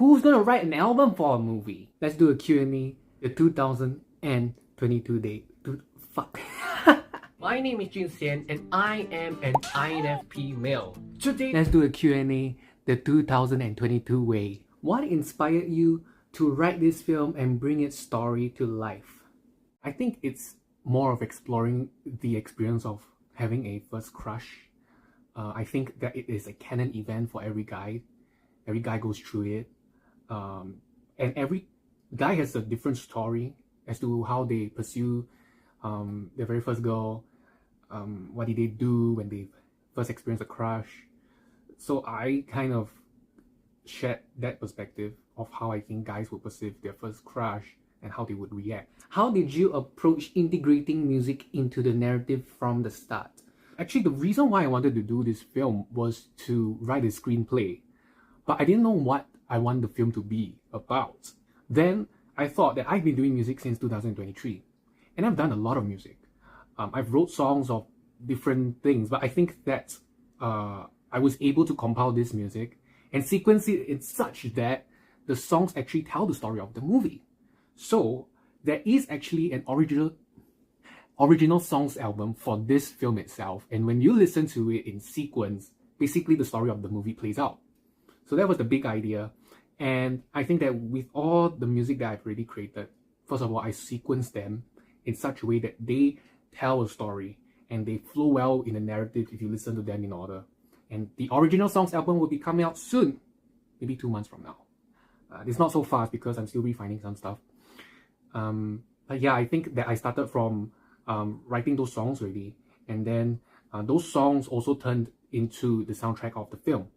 Who's gonna write an album for a movie? Let's do a Q&A. The 2022 date. Fuck. My name is Jun Xian and I am an INFP male. Today, Let's do a Q&A. The 2022 way. What inspired you to write this film and bring its story to life? I think it's more of exploring the experience of having a first crush. I think that it is a canon event for every guy. Every guy goes through it. And every guy has a different story as to how they pursue their very first girl. What did they do when they first experienced a crush? So I kind of shared that perspective of how I think guys would perceive their first crush and how they would react. How did you approach integrating music into the narrative from the start? Actually, the reason why I wanted to do this film was to write a screenplay, but I didn't know what I want the film to be about. Then I thought that I've been doing music since 2023, and I've done a lot of music. I've wrote songs of different things, but I think that I was able to compile this music and sequence it in such that the songs actually tell the story of the movie. So there is actually an original songs album for this film itself, and when you listen to it in sequence, basically the story of the movie plays out. So that was the big idea, and I think that with all the music that I've already created, first of all, I sequence them in such a way that they tell a story and they flow well in the narrative if you listen to them in order. And the original songs album will be coming out soon, maybe 2 months from now. It's not so fast because I'm still refining some stuff. But yeah, I think that I started from writing those songs already, and then those songs also turned into the soundtrack of the film.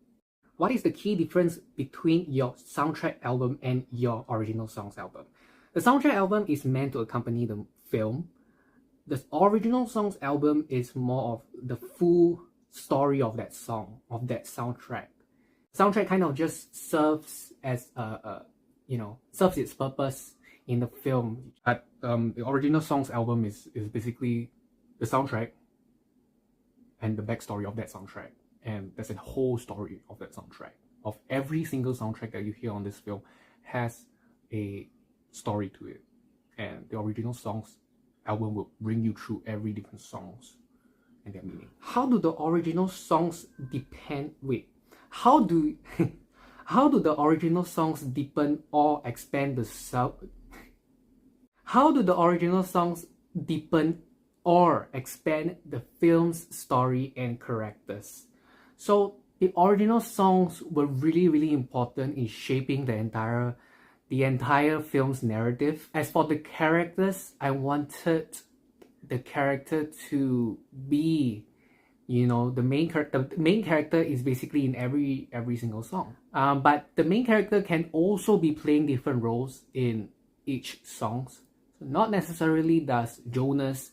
What is the key difference between your soundtrack album and your original songs album? The soundtrack album is meant to accompany the film. The original songs album is more of the full story of that song, of that soundtrack. Soundtrack kind of just serves as serves its purpose in the film. But the original songs album is basically the soundtrack and the backstory of that soundtrack. And there's a whole story of that soundtrack. Of every single soundtrack that you hear on this film has a story to it. And the original songs album will bring you through every different songs and their meaning. How do the original songs how do the original songs deepen or expand the How do the original songs deepen or expand the film's story and characters? So the original songs were really, really important in shaping the entire film's narrative. As for the characters, I wanted the character to be, the main character. The main character is basically in every single song. But the main character can also be playing different roles in each songs. So not necessarily does Jonas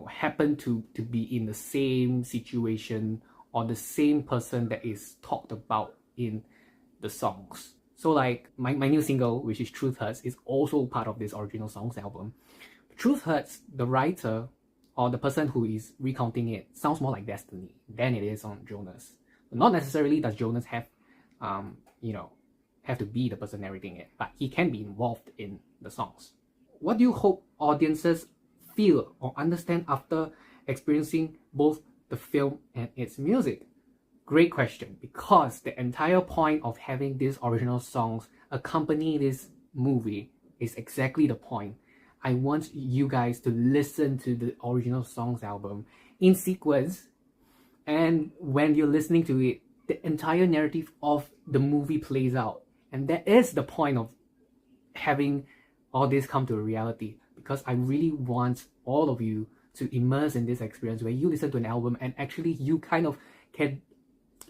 happen to be in the same situation or the same person that is talked about in the songs. So like my new single, which is Truth Hurts, is also part of this original songs album. Truth Hurts, the writer or the person who is recounting it sounds more like Destiny than it is on Jonas. Not necessarily does Jonas have to be the person narrating it, but he can be involved in the songs. What do you hope audiences feel or understand after experiencing both the film and its music? Great question, because the entire point of having these original songs accompany this movie is exactly the point. I want you guys to listen to the original songs album in sequence, and when you're listening to it, the entire narrative of the movie plays out. And that is the point of having all this come to a reality, because I really want all of you to immerse in this experience where you listen to an album and actually you kind of can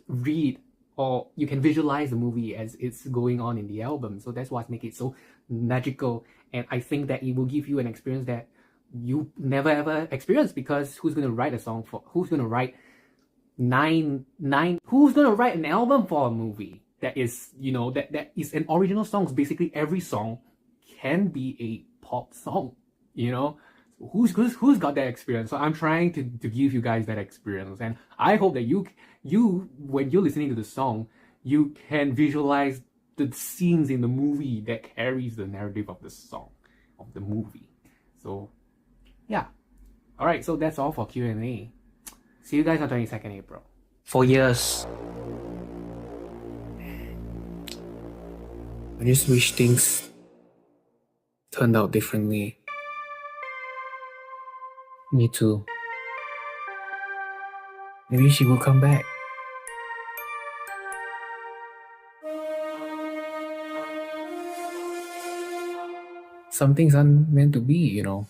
read or you can visualize the movie as it's going on in the album. So that's what makes it so magical, and I think that it will give you an experience that you never ever experienced, because who's going to write an album for a movie that is that is an original songs? Basically every song can be a pop song, who's got that experience? So I'm trying to give you guys that experience, and I hope that you when you're listening to the song, you can visualize the scenes in the movie that carries the narrative of the song, of the movie. So yeah. All right, so that's all for Q&A. See you guys on 22nd April. For years, I just wish things turned out differently. Me too. Maybe she will come back. Some things aren't meant to be, you know.